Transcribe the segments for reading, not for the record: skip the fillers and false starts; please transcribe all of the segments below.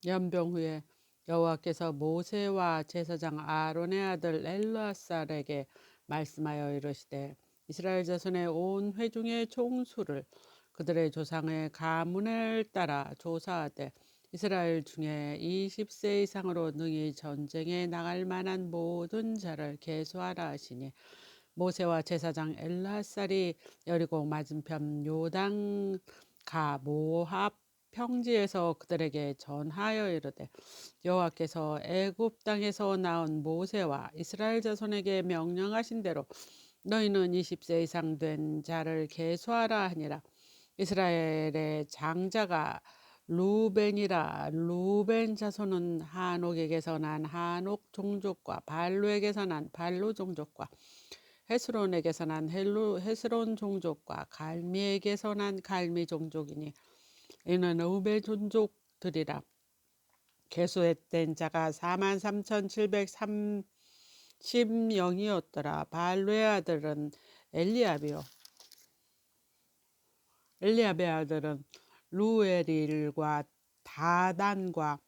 연병 후에 여호와께서 모세와 제사장 아론의 아들 엘르아살에게 말씀하여 이르시되 이스라엘 자손의 온 회중의 총수를 그들의 조상의 가문을 따라 조사하되 이스라엘 중에 20세 이상으로 능히 전쟁에 나갈 만한 모든 자를 계수하라 하시니 모세와 제사장 엘르아살이 여리고 맞은편 요단 가 모압 평지에서 그들에게 전하여 이르되 여호와께서 애굽 땅에서 나온 모세와 이스라엘 자손에게 명령하신 대로 너희는 20세 이상 된 자를 계수하라 하니라. 이스라엘의 장자가 루벤이라. 루벤 자손은 한옥에게서 난 한옥 종족과 발루에게서 난 발루 종족과 헤스론에게서 난 헤스론 종족과 갈미에게서 난 갈미 종족이니 이는 의벨 종족들이라. 계수된 자가 43,730명이었더라. 발루의 아들은 엘리압이요 엘리압의 아들은 루엘일과 다단과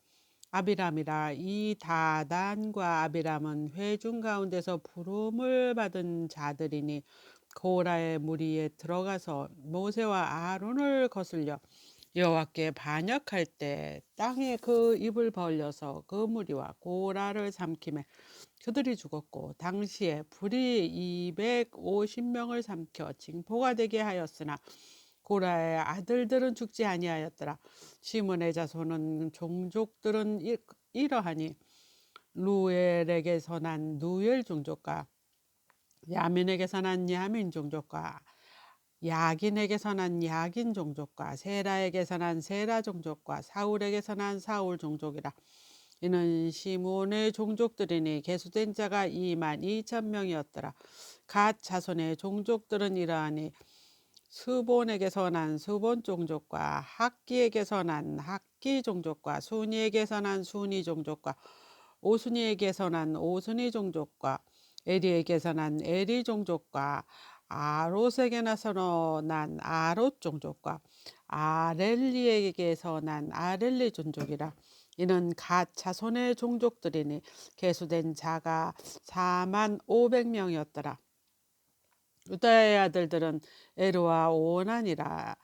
아비람이라. 이 다단과 아비람은 회중 가운데서 부름을 받은 자들이니 고라의 무리에 들어가서 모세와 아론을 거슬려 여호와께 반역할 때 땅에 그 입을 벌려서 그 무리와 고라를 삼키매 그들이 죽었고 당시에 불이 250명을 삼켜 징포가 되게 하였으나 고라의 아들들은 죽지 아니하였더라. 시몬의 자손은 종족들은 이러하니 루엘에게서 난 누엘 종족과 야민에게서 난 야민 종족과 야긴에게서 난 야긴 종족과 세라에게서 난 세라 종족과 사울에게서 난 사울 종족이라. 이는 시몬의 종족들이니 계수된 자가 22,000명이었더라. 갓 자손의 종족들은 이러하니 스본에게서 난 스본 종족과 학기에게서 난 학기 종족과 순이에게서 난 순이 종족과 오순이에게서 난 오순이 종족과 에리에게서 난 에리 종족과 아롯에게서 난 아롯 종족과 아렐리에게서 난 아렐리 종족이라. 이는 갓 자손의 종족들이니 계수된 자가 45,000명이었더라. 유다의 아들들은 에르와 오난이라.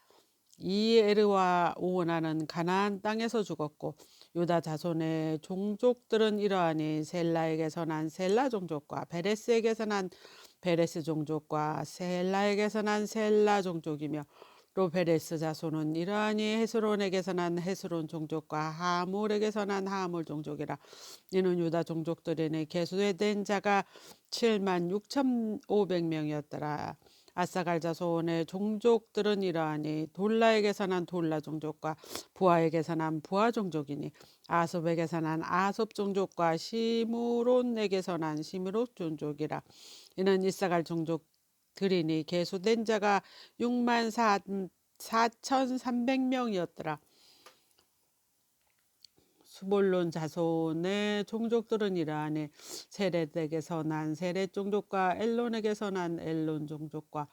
이 에르와 오난은 가나안 땅에서 죽었고 유다 자손의 종족들은 이러하니 셀라에게서 난 셀라 종족과 베레스에게서 난 베레스 종족과 셀라에게서 난 셀라 종족이며 또 베레스 자손은 이러하니 헤스론에게서 난 헤스론 종족과 하물에게서 난 하물 종족이라. 이는 유다 종족들에게 계수된 자가 76,500명이었더라. 아사갈 자손의 종족들은 이러하니 돌라에게서 난 돌라 종족과 부하에게서 난 부하 종족이니 아섭에게서 난 아섭 종족과 시므론에게서 난 시므론 종족이라. 이는 이사갈 종족들이니 계수된 자가 64,300명이었더라. 수볼론 자손의 종족들은 이러하니 세렛에게서 난 세렛 종족과 엘론에게서 난 엘론 종족과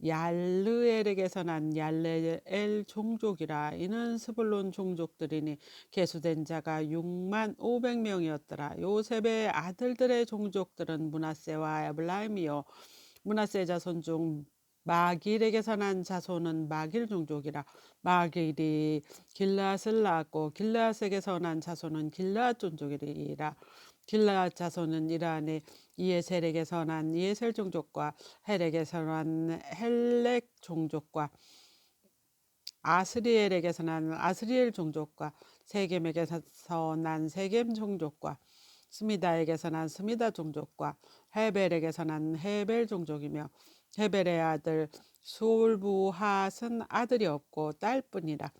얄르엘에게서 난 얄레엘 종족이라. 이는 스불론 종족들이니 계수된 자가 65,000명이었더라. 요셉의 아들들의 종족들은 므낫세와 에블라임이요 므낫세 자손 중 마길에게서 난 자손은 마길 종족이라. 마길이 길앗을 낳았고 길앗에게서 난 자손은 길앗 종족이라. 길앗 자손은 이러하니 이에셀에게서 난 이에셀 종족과 헬에게서 난 헬렉 종족과 아스리엘에게서 난 아스리엘 종족과 세겜에게서 난 세겜 종족과 스미다에게서 난 스미다 종족과 헤벨에게서 난 헤벨 종족이며 헤벨의 아들 수올부핫은 아들이 없고 딸뿐이라.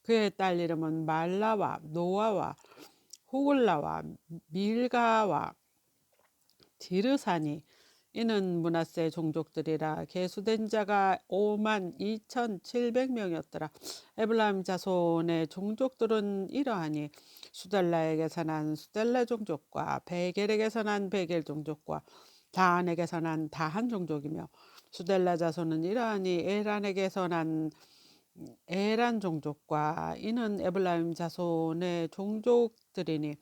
그의 딸 이름은 말라와 노아와 호글라와 밀가와 디르사니. 이는 므낫세 종족들이라. 계수된 자가 52,700명이었더라. 에블라임 자손의 종족들은 이러하니 수달라에게서 난 수달라 종족과 베겔에게서 난 베겔 종족과 다한에게서 난 다한 종족이며 수달라 자손은 이러하니 에란에게서 난 에란 종족과 이는 에블라임 자손의 종족들이니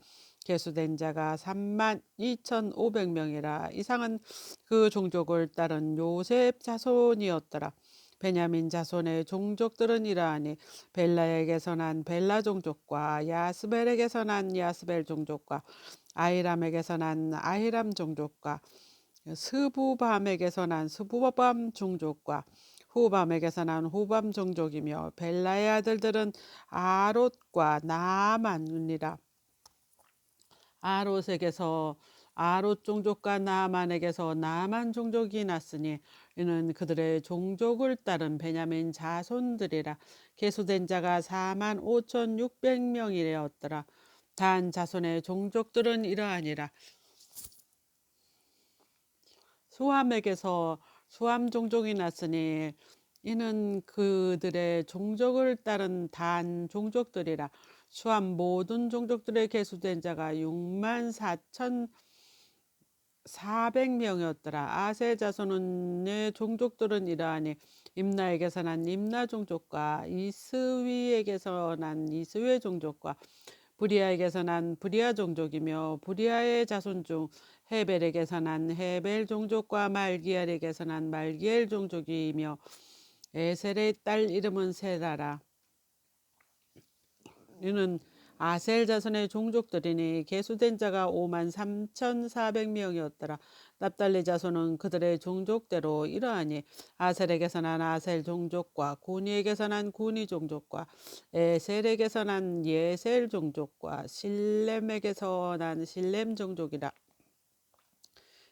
계수된 자가 32,500명이라. 이상은 그 종족을 따른 요셉 자손이었더라. 베냐민 자손의 종족들은 이러하니 벨라에게서 난 벨라 종족과 야스벨에게서 난 야스벨 종족과 아히람에게서 난 아히람 종족과 스부밤에게서 난 스부밤 종족과 후밤에게서 난 후밤 종족이며 벨라의 아들들은 아롯과 나아만이라. 아롯에게서 아롯 종족과 나아만에게서 나아만 종족이 났으니 이는 그들의 종족을 따른 베냐민 자손들이라. 계수된 자가 45,600명이었더라. 단 자손의 종족들은 이러하니라. 수함에게서 수함 종족이 났으니 이는 그들의 종족을 따른 단 종족들이라. 수함 모든 종족들의 계수된 자가 64,400명이었더라. 아세 자손의 종족들은 이러하니 임나에게서 난 임나 종족과 이스위에게서 난 이스위 종족과 브리아에게서 난 브리아 종족이며 브리아의 자손 중 헤벨에게서 난 헤벨 종족과 말기엘에게서 난 말기엘 종족이며 에셀의 딸 이름은 세라라. 이는 아셀 자손의 종족들이니 계수된 자가 53,400명이었더라. 납달리 자손은 그들의 종족대로 이러하니 아셀에게서 난 아셀 종족과 구니에게서 난 구니 종족과 에셀에게서 난 예셀 종족과 실렘에게서 난 실렘 종족이라.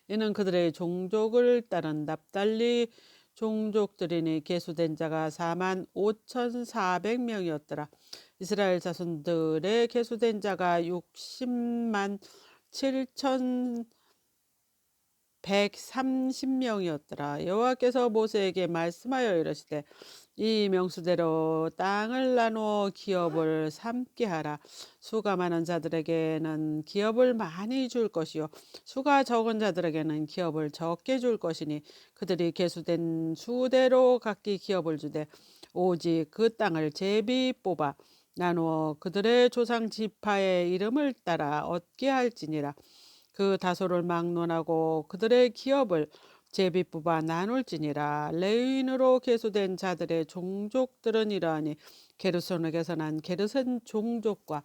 이는 그들의 종족을 따른 납달리 종족들이니 계수된 자가 45,400명이었더라. 이스라엘 자손들의 계수된 자가 60만 7,130명이었더라. 여호와께서 모세에게 말씀하여 이르시되 이 명수대로 땅을 나누어 기업을 삼게 하라. 수가 많은 자들에게는 기업을 많이 줄 것이요 수가 적은 자들에게는 기업을 적게 줄 것이니 그들이 계수된 수대로 각기 기업을 주되 오직 그 땅을 제비 뽑아 나누어 그들의 조상 지파의 이름을 따라 얻게 할지니라. 그 다소를 막론하고 그들의 기업을 제비 뽑아 나눌지니라. 레위인으로 계수된 자들의 종족들은 이러하니 게르손에게서 난 게르손 종족과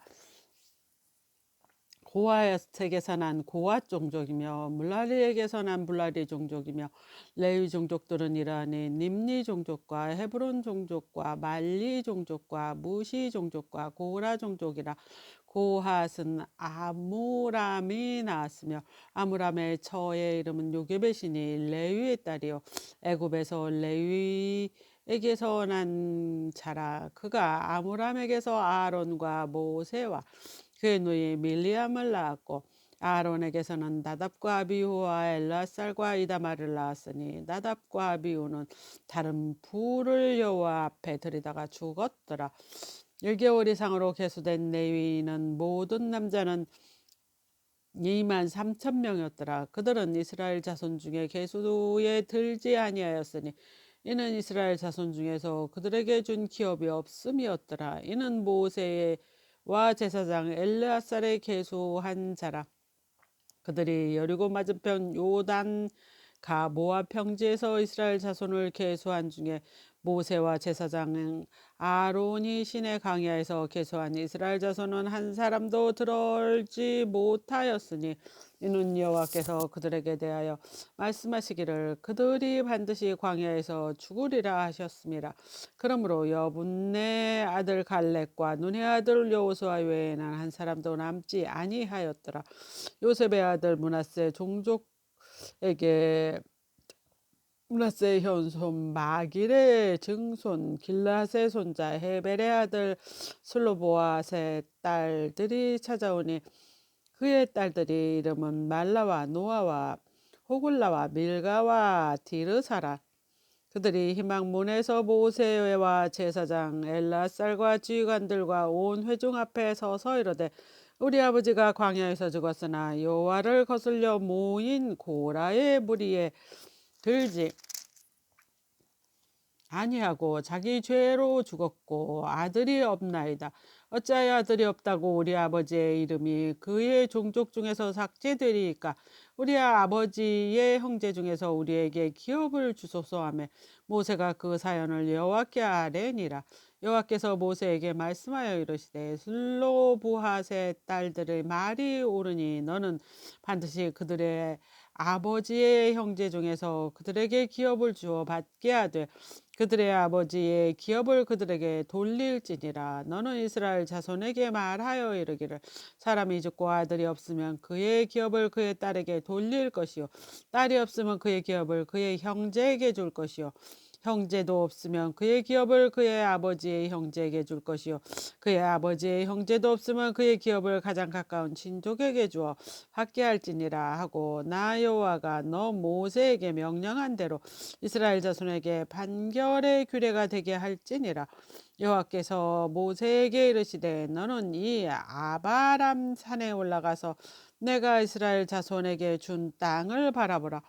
고아에게서 난 고아 종족이며 물라리에게서 난 물라리 종족이며 레위 종족들은 이러하니 님리 종족과 헤브론 종족과 말리 종족과 무시 종족과 고라 종족이라. 고핫은 아무람이 나왔으며 아무람의 처의 이름은 요게벳이니 레위의 딸이요 애굽에서 레위에게서 난 자라. 그가 아무람에게서 아론과 모세와 그의 누이 밀리암을 낳았고 아론에게서는 나답과 아비후와 엘라살과 이다말을 낳았으니 나답과 아비후는 다른 불을 여호와 앞에 들이다가 죽었더라. 1개월 이상으로 계수된 레위인은 모든 남자는 23,000명이었더라. 그들은 이스라엘 자손 중에 계수에 들지 아니하였으니 이는 이스라엘 자손 중에서 그들에게 준 기업이 없음이었더라. 이는 모세와 제사장 엘르아살의 계수한 자라. 그들이 여리고 맞은편 요단 가 모압 평지에서 이스라엘 자손을 계수한 중에 모세와 제사장 아론이 시내 광야에서 계수한 이스라엘 자손은 한 사람도 들어올지 못하였으니 이는 여호와께서 그들에게 대하여 말씀하시기를 그들이 반드시 광야에서 죽으리라 하셨습니다. 그러므로 여분네 아들 갈렙과 눈의 아들 여호수아 외에는 한 사람도 남지 아니하였더라. 요셉의 아들 므낫세 종족에게 므낫세의 현손 마길의 증손 길라스의 손자 헤벨의 아들 슬로보아스의 딸들이 찾아오니 그의 딸들이 이름은 말라와 노아와 호글라와 밀가와 디르사라. 그들이 희망문에서 모세와 제사장 엘라살과 지휘관들과 온 회중 앞에 서서 이르되 우리 아버지가 광야에서 죽었으나 여호와를 거슬려 모인 고라의 무리에 들지 아니하고 자기 죄로 죽었고 아들이 없나이다. 어찌하여 아들이 없다고 우리 아버지의 이름이 그의 종족 중에서 삭제되리이까. 우리 아버지의 형제 중에서 우리에게 기업을 주소서 하며 모세가 그 사연을 여호와께 아뢰니라. 여호와께서 모세에게 말씀하여 이르시되 슬로브핫의 딸들의 말이 옳으니 너는 반드시 그들의 아버지의 형제 중에서 그들에게 기업을 주어 받게 하되 그들의 아버지의 기업을 그들에게 돌릴지니라. 너는 이스라엘 자손에게 말하여 이르기를 사람이 죽고 아들이 없으면 그의 기업을 그의 딸에게 돌릴 것이요 딸이 없으면 그의 기업을 그의 형제에게 줄 것이요 형제도 없으면 그의 기업을 그의 아버지의 형제에게 줄 것이요 그의 아버지의 형제도 없으면 그의 기업을 가장 가까운 친족에게 주어 받게 할지니라 하고 나 여호와가 너 모세에게 명령한 대로 이스라엘 자손에게 판결의 규례가 되게 할지니라. 여호와께서 모세에게 이르시되 너는 이 아바람 산에 올라가서 내가 이스라엘 자손에게 준 땅을 바라보라.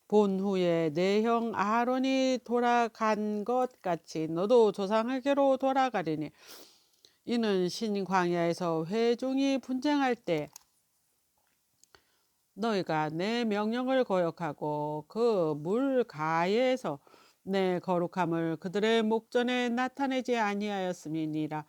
본 후에 내 형 아론이 돌아간 것 같이 너도 조상에게로 돌아가리니 이는 신 광야에서 회중이 분쟁할 때 너희가 내 명령을 거역하고 그 물 가에서 내 거룩함을 그들의 목전에 나타내지 아니하였음이니라.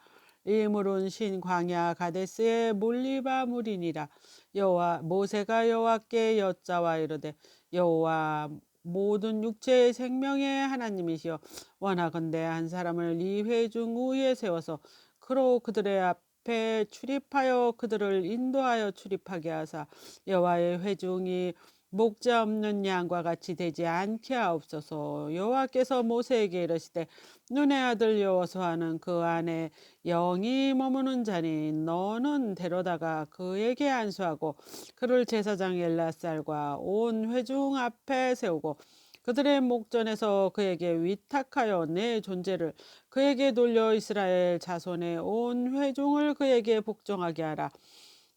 이 물은 신 광야 가데스의 물리바 물이니라. 여호와 모세가 여호와께 여짜와 이르되 여호와 모든 육체의 생명의 하나님이시여 원하건대 한 사람을 이 회중 우위에 세워서 그로 그들의 앞에 출입하여 그들을 인도하여 출입하게 하사 여호와의 회중이 목자 없는 양과 같이 되지 않게 하옵소서. 여호와께서 모세에게 이르시되 눈의 아들 여호수아는 그 안에 영이 머무는 자니 너는 데려다가 그에게 안수하고 그를 제사장 엘라살과 온 회중 앞에 세우고 그들의 목전에서 그에게 위탁하여 내 존재를 그에게 돌려 이스라엘 자손의 온 회중을 그에게 복종하게 하라.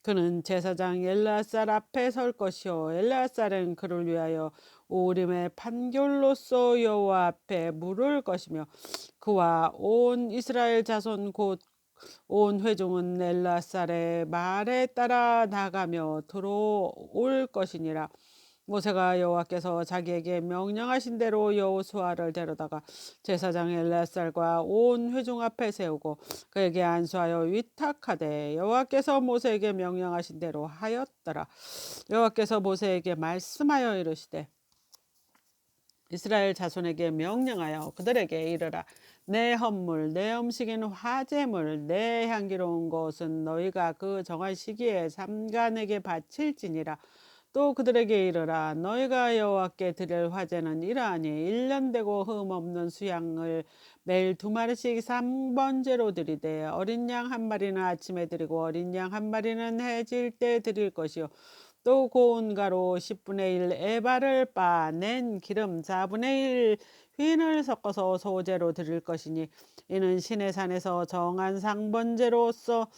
그는 제사장 엘르아살 앞에 설 것이요 엘르아살은 그를 위하여 우림의 판결로서 여호와 앞에 물을 것이며 그와 온 이스라엘 자손 곧 온 회중은 엘르아살의 말에 따라 나가며 들어올 것이니라. 모세가 여호와께서 자기에게 명령하신 대로 여호수아를 데려다가 제사장 엘레살과 온 회중 앞에 세우고 그에게 안수하여 위탁하되 여호와께서 모세에게 명령하신 대로 하였더라. 여호와께서 모세에게 말씀하여 이르시되 이스라엘 자손에게 명령하여 그들에게 이르라. 내 헌물, 내 음식인 화제물, 내 향기로운 것은 너희가 그 정한 시기에 삼간에게 바칠지니라. 또 그들에게 이르라. 너희가 여호와께 드릴 화제는 이러하니 1년 되고 흠없는 수양을 매일 2마리씩 3번째로 드리되 어린 양 한 마리는 아침에 드리고 어린 양 한 마리는 해질 때 드릴 것이요 또 고운 가루 10분의 1 에바를 빻아낸 기름 4분의 1 휘인을 섞어서 소제로 드릴 것이니 이는 신의 산에서 정한 상번제로서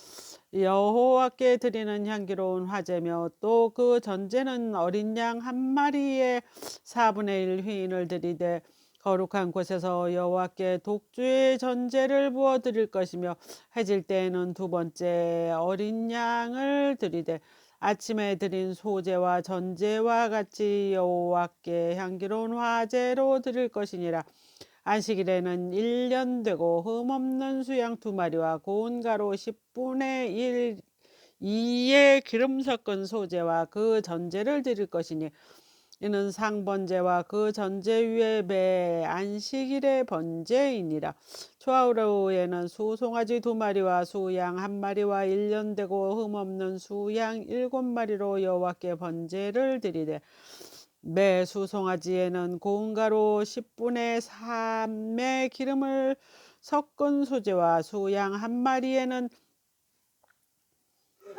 여호와께 드리는 향기로운 화제며 또 그 전제는 어린 양 한 마리에 4분의 1 휘인을 드리되 거룩한 곳에서 여호와께 독주의 전제를 부어 드릴 것이며 해질 때에는 두 번째 어린 양을 드리되 아침에 드린 소제와 전제와 같이 여호와께 향기로운 화제로 드릴 것이니라. 안식일에는 1년 되고 흠없는 수양 2마리와 고운 가루 10분의 1 2의 기름 섞은 소제와 그 전제를 드릴 것이니 이는 상번제와 그 전제 위에 매 안식일의 번제이니라. 초하루에는 수송아지 2마리와 수양 1마리와 1년 되고 흠없는 수양 7마리로 여호와께 번제를 드리되 매 수송아지에는 고운 가루 10분의 3의 기름을 섞은 소제와 수양 1마리에는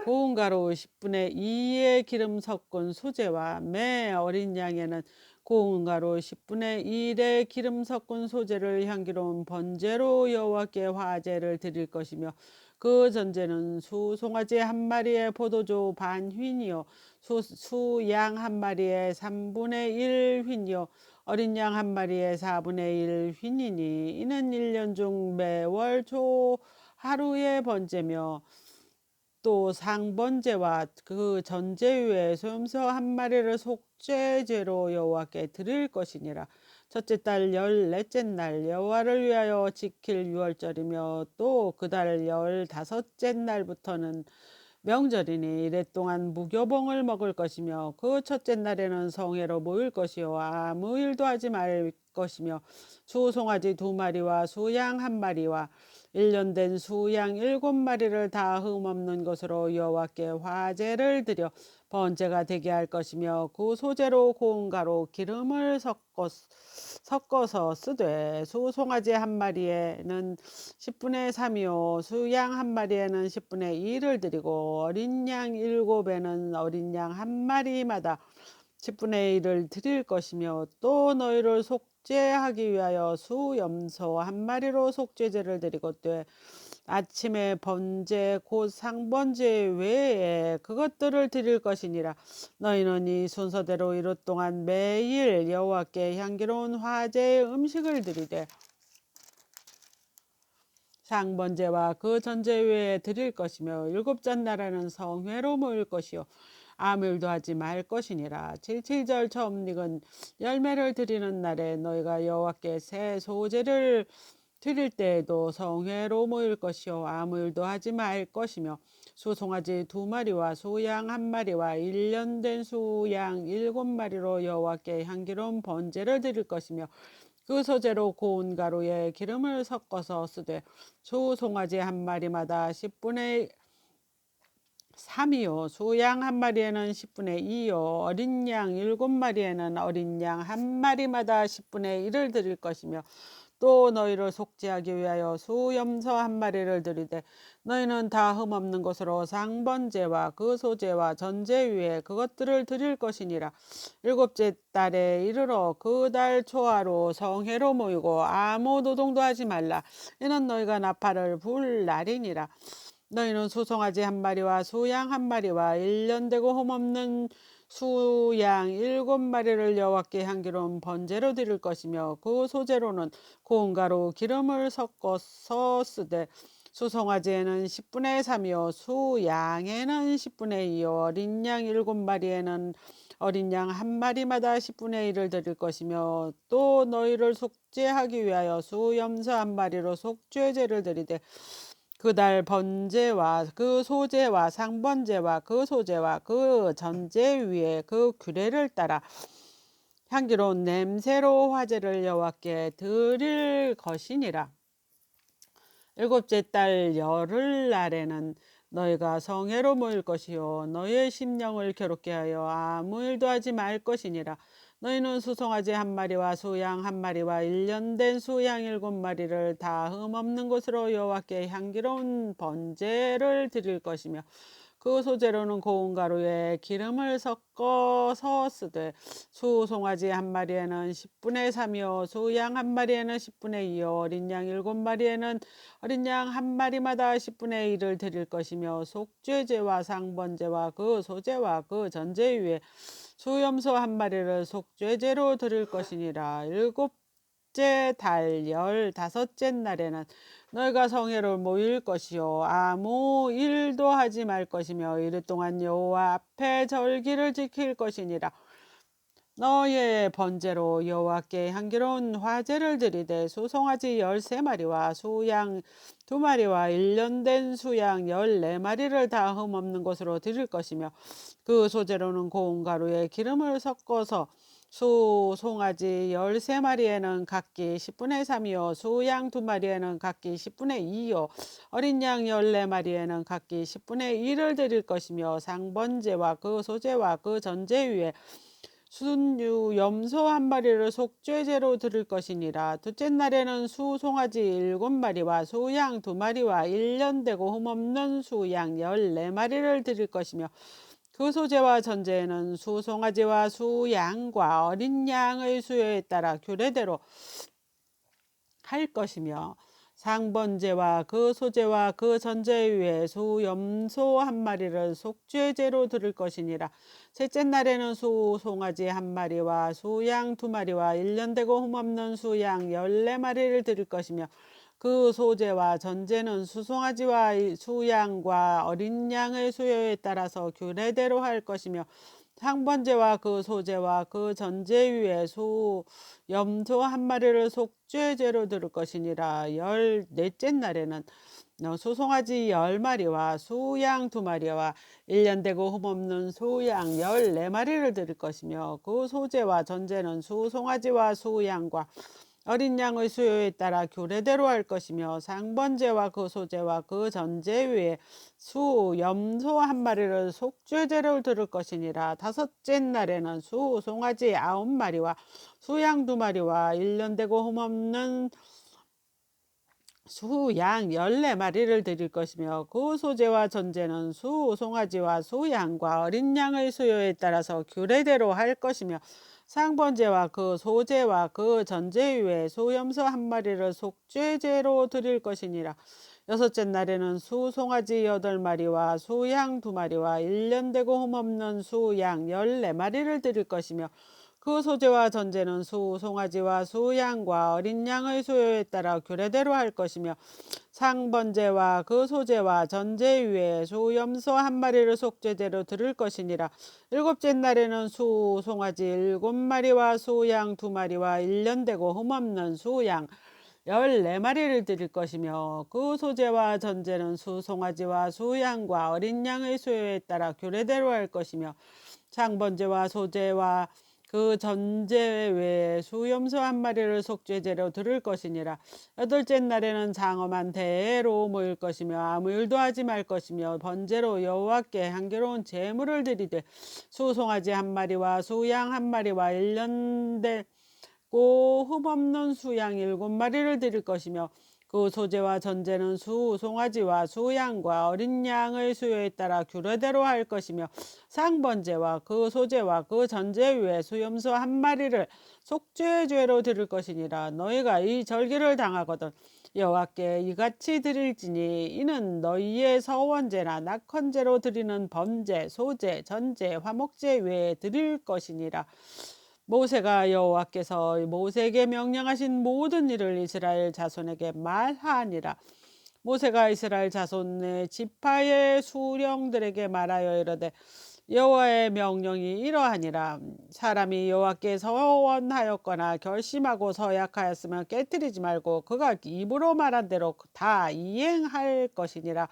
고운 가루 10분의 2의 기름 섞은 소제와 매 어린 양에는 고운 가루 10분의 1의 기름 섞은 소제를 향기로운 번제로 여호와께 화제를 드릴 것이며 그 전제는 수송아지 1마리에 포도주 반 휘니요 수양 1마리에 3분의 1 휘니요 어린 양 한 마리의 4분의 1 휘니니 이는 1년 중 매월 초 하루의 번제며 또 상번제와 그 전제위에 소염소 한 마리를 속죄제로 여호와께 드릴 것이니라. 첫째 달 14째 날 여호와를 위하여 지킬 유월절이며 또 그 달 15째 날부터는 명절이니 이래 동안 무교봉을 먹을 것이며 그 첫째 날에는 성회로 모일 것이요 아무 일도 하지 말 것이며 수송아지 2마리와 수양 1마리와 1년 된 수양 7마리를 다 흠없는 것으로 여호와께 화제를 드려 번제가 되게 할 것이며 그 소재로 고운 가루 기름을 섞어서 쓰되 수송아지 1마리에는 10분의 3이요 수양 1마리에는 10분의 2를 드리고 어린 양 7에는 어린 양 1마리마다 10분의 1을 드릴 것이며 또 너희를 속죄하기 위하여 수염소 1마리로 속죄제를 드리고 또 아침에 번제 곧 상번제 외에 그것들을 드릴 것이니라. 너희는 이 순서대로 이릇 동안 매일 여호와께 향기로운 화제의 음식을 드리되 상번제와 그 전제 외에 드릴 것이며 7째 날에는 성회로 모일 것이요 아무 일도 하지 말 것이니라. 77절 처음 익은 열매를 드리는 날에 너희가 여호와께 새 소제를 드릴 때에도 성회로 모일 것이요 아무 일도 하지 말 것이며 수송아지 2마리와 수양 1마리와 1년 된 수양 7마리로 여호와께 향기로운 번제를 드릴 것이며 그 소재로 고운 가루에 기름을 섞어서 쓰되 수송아지 1마리마다 10분의 3이요 수양 1마리에는 10분의 2요 어린 양 7마리에는 어린 양 1마리마다 10분의 1을 드릴 것이며 또 너희를 속죄하기 위하여 수염소 1마리를 드리되 너희는 다 흠없는 것으로 상번제와 그 소제와 전제 위에 그것들을 드릴 것이니라. 7째 달에 이르러 그 달 초하루 성회로 모이고 아무 노동도 하지 말라. 이는 너희가 나팔을 불 날이니라. 너희는 수송아지 1마리와 수양 1마리와 1년 되고 흠없는 수양 7마리를 여호와께 향기로운 번제로 드릴 것이며 그 소재로는 고운 가루 기름을 섞어서 쓰되 수송아지에는 10분의 3이요 수양에는 10분의 2요 어린 양 7마리에는 어린 양 1마리마다 10분의 1을 드릴 것이며 또 너희를 속죄하기 위하여 수염소 1마리로 속죄제를 드리되 그 달 번제와 그 소제와 상번제와 그 소제와 그 전제 위에 그 규례를 따라 향기로운 냄새로 화제를 여호와께 드릴 것이니라. 7째 달 열흘 날에는 너희가 성회로 모일 것이요 너희의 심령을 괴롭게 하여 아무 일도 하지 말 것이니라. 너희는 수송아지 1마리와 수양 1마리와 1년 된 수양 7마리를 다 흠없는 것으로 여호와께 향기로운 번제를 드릴 것이며 그 소재로는 고운 가루에 기름을 섞어서 쓰되 수송아지 1마리에는 10분의 3이요 수양 1마리에는 10분의 2요 어린 양 7마리에는 어린 양 1마리마다 10분의 1을 드릴 것이며 속죄제와 상번제와 그 소제와 그 전제 위에 수염소 1마리를 속죄제로 드릴 것이니라. 7째 달 15째 날에는 너희가 성회로 모일 것이요 아무 일도 하지 말 것이며 이르 동안 여호와 앞에 절기를 지킬 것이니라. 너희의 번제로 여호와께 향기로운 화제를 드리되 수송아지 13마리와 수양 2마리와 1년 된 수양 14마리를 다 흠없는 것으로 드릴 것이며 그 소재로는 고운 가루에 기름을 섞어서 수송아지 13마리에는 각기 10분의 3이요 수양 2마리에는 각기 10분의 2요 어린 양 14마리에는 각기 10분의 1을 드릴 것이며 상번제와 그 소제와 그 전제 위에 순유 염소 1마리를 속죄제로 드릴 것이니라. 둘째 날에는 수송아지 7마리와 수양 2마리와 1년 되고 흠없는 수양 14마리를 드릴 것이며 그 소제와 전제에는 수송아지와 수양과 어린 양의 수요에 따라 규례대로 할 것이며 상번제와 그 소제와 그 전제 위에 수 염소 한 마리를 속죄제로 드릴 것이니라. 셋째 날에는 수 송아지 한 마리와 수양 두 마리와 1년 되고 흠없는 수양 14마리를 드릴 것이며, 그 소제와 전제는 수송아지와 수양과 어린 양의 수요에 따라서 규례대로 할 것이며, 상번제와 그 소제와 그 전제 위에 수 염소 한 마리를 속죄제로 드릴 것이니라. 14째 날에는 수송아지 10마리와 수양 2마리와 1년 되고 흠없는 수양 14마리를 드릴 것이며, 그 소제와 전제는 수송아지와 수양과 어린 양의 수요에 따라 규례대로 할 것이며, 상번제와 그 소제와 그 전제 위에 수 염소 한 마리를 속죄제를 드릴 것이니라. 5째 날에는 수 송아지 9마리와 수양 2마리와 1년 되고 흠없는 수양 14마리를 드릴 것이며, 그 소제와 전제는 수 송아지와 수양과 어린 양의 수요에 따라서 규례대로 할 것이며, 상번제와 그 소제와 그 전제 위에 수염소 한 마리를 속죄제로 드릴 것이니라. 6째 날에는 수 송아지 8마리와 수양 2마리와 1년 되고 흠없는 수양 14마리를 드릴 것이며, 그 소제와 전제는 수 송아지와 수양과 어린 양의 수요에 따라 규례대로 할 것이며, 상번제와 그 소제와 전제 위에 수 염소 한 마리를 속죄제로 드릴 것이니라. 7째 날에는 수 송아지 7마리와 수양 2마리와 1년 되고 흠없는 수양 14마리를 드릴 것이며, 그 소제와 전제는 수 송아지와 수양과 어린 양의 수요에 따라 규례대로 할 것이며, 상번제와 소제와 그 전제 외에 수염소 한 마리를 속죄제로 드릴 것이니라. 8째 날에는 장엄한 대회로 모일 것이며, 아무 일도 하지 말 것이며, 번제로 여호와께 향기로운 제물을 드리되, 수송아지 한 마리와 수양 한 마리와 1년 되고 흠없는 수양 7마리를 드릴 것이며, 그 소제와 전제는 수 송아지와 수양과 어린 양의 수요에 따라 규례대로 할 것이며, 상번제와 그 소제와 그 전제 위에 수염소 한 마리를 속죄죄로 드릴 것이니라. 너희가 이 절기를 당하거든 여호와께 이같이 드릴지니, 이는 너희의 서원제나 낙헌제로 드리는 번제, 소제, 전제, 화목제 외에 드릴 것이니라. 모세가 여호와께서 모세에게 명령하신 모든 일을 이스라엘 자손에게 말하니라. 모세가 이스라엘 자손의 지파의 수령들에게 말하여 이르되, 여호와의 명령이 이러하니라. 사람이 여호와께 서원하였거나 결심하고 서약하였으면 깨뜨리지 말고 그가 입으로 말한 대로 다 이행할 것이니라.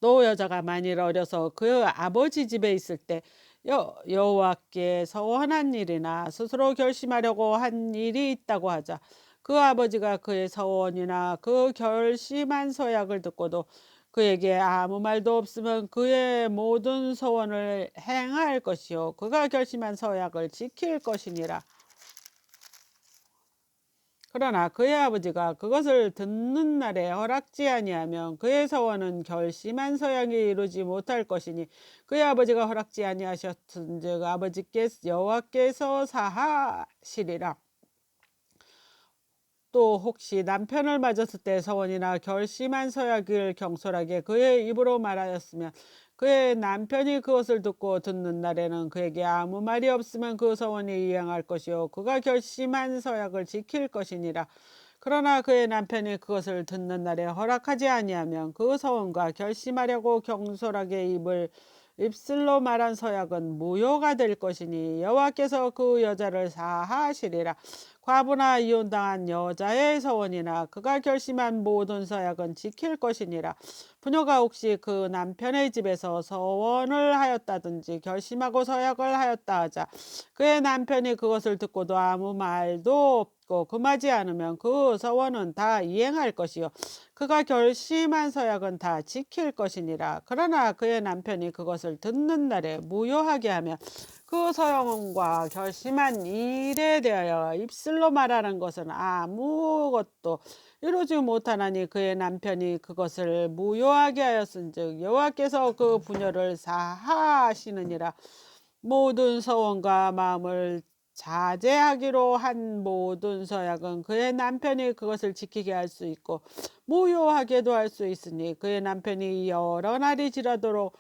또 여자가 만일 어려서 그 아버지 집에 있을 때 여호와께 서원한 일이나 스스로 결심하려고 한 일이 있다고 하자, 그 아버지가 그의 서원이나 그 결심한 서약을 듣고도 그에게 아무 말도 없으면 그의 모든 서원을 행할 것이요 그가 결심한 서약을 지킬 것이니라. 그러나 그의 아버지가 그것을 듣는 날에 허락지 아니하면 그의 서원은 결심한 서약이 이루지 못할 것이니, 그의 아버지가 허락지 아니하셨은즉 여호와께서 사하시리라. 또 혹시 남편을 맞았을 때 서원이나 결심한 서약을 경솔하게 그의 입으로 말하였으면, 그의 남편이 그것을 듣는 날에는 그에게 아무 말이 없으면 그 서원이 이행할 것이요 그가 결심한 서약을 지킬 것이니라. 그러나 그의 남편이 그것을 듣는 날에 허락하지 아니하면 그 서원과 결심하려고 경솔하게 입술로 말한 서약은 무효가 될 것이니, 여호와께서 그 여자를 사하시리라. 과부나 이혼당한 여자의 서원이나 그가 결심한 모든 서약은 지킬 것이니라. 부녀가 혹시 그 남편의 집에서 서원을 하였다든지 결심하고 서약을 하였다 하자, 그의 남편이 그것을 듣고도 아무 말도 없고 금하지 않으면 그 서원은 다 이행할 것이요 그가 결심한 서약은 다 지킬 것이니라. 그러나 그의 남편이 그것을 듣는 날에 무효하게 하면 그 서원과 결심한 일에 대하여 입술로 말하는 것은 아무것도 이루지 못하나니, 그의 남편이 그것을 무효하게 하였은즉 여호와께서 그 부녀를 사하시느니라. 모든 서원과 마음을 자제하기로 한 모든 서약은 그의 남편이 그것을 지키게 할 수 있고 무효하게도 할 수 있으니 그의 남편이 여러 날이 지나도록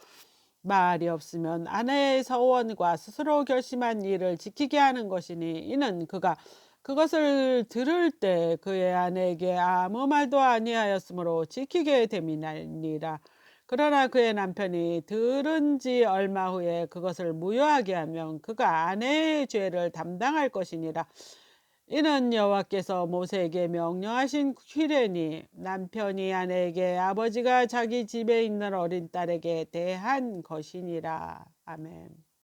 말이 없으면 아내의 서원과 스스로 결심한 일을 지키게 하는 것이니 이는 그가 그것을 들을 때 그의 아내에게 아무 말도 아니하였으므로 지키게 됨이니라. 그러나 그의 남편이 들은 지 얼마 후에 그것을 무효하게 하면 그가 아내의 죄를 담당할 것이니라. 이는 여호와께서 모세에게 명령하신 규례니 남편이 아내에게 아버지가 자기 집에 있는 어린 딸에게 대한 것이니라. 아멘.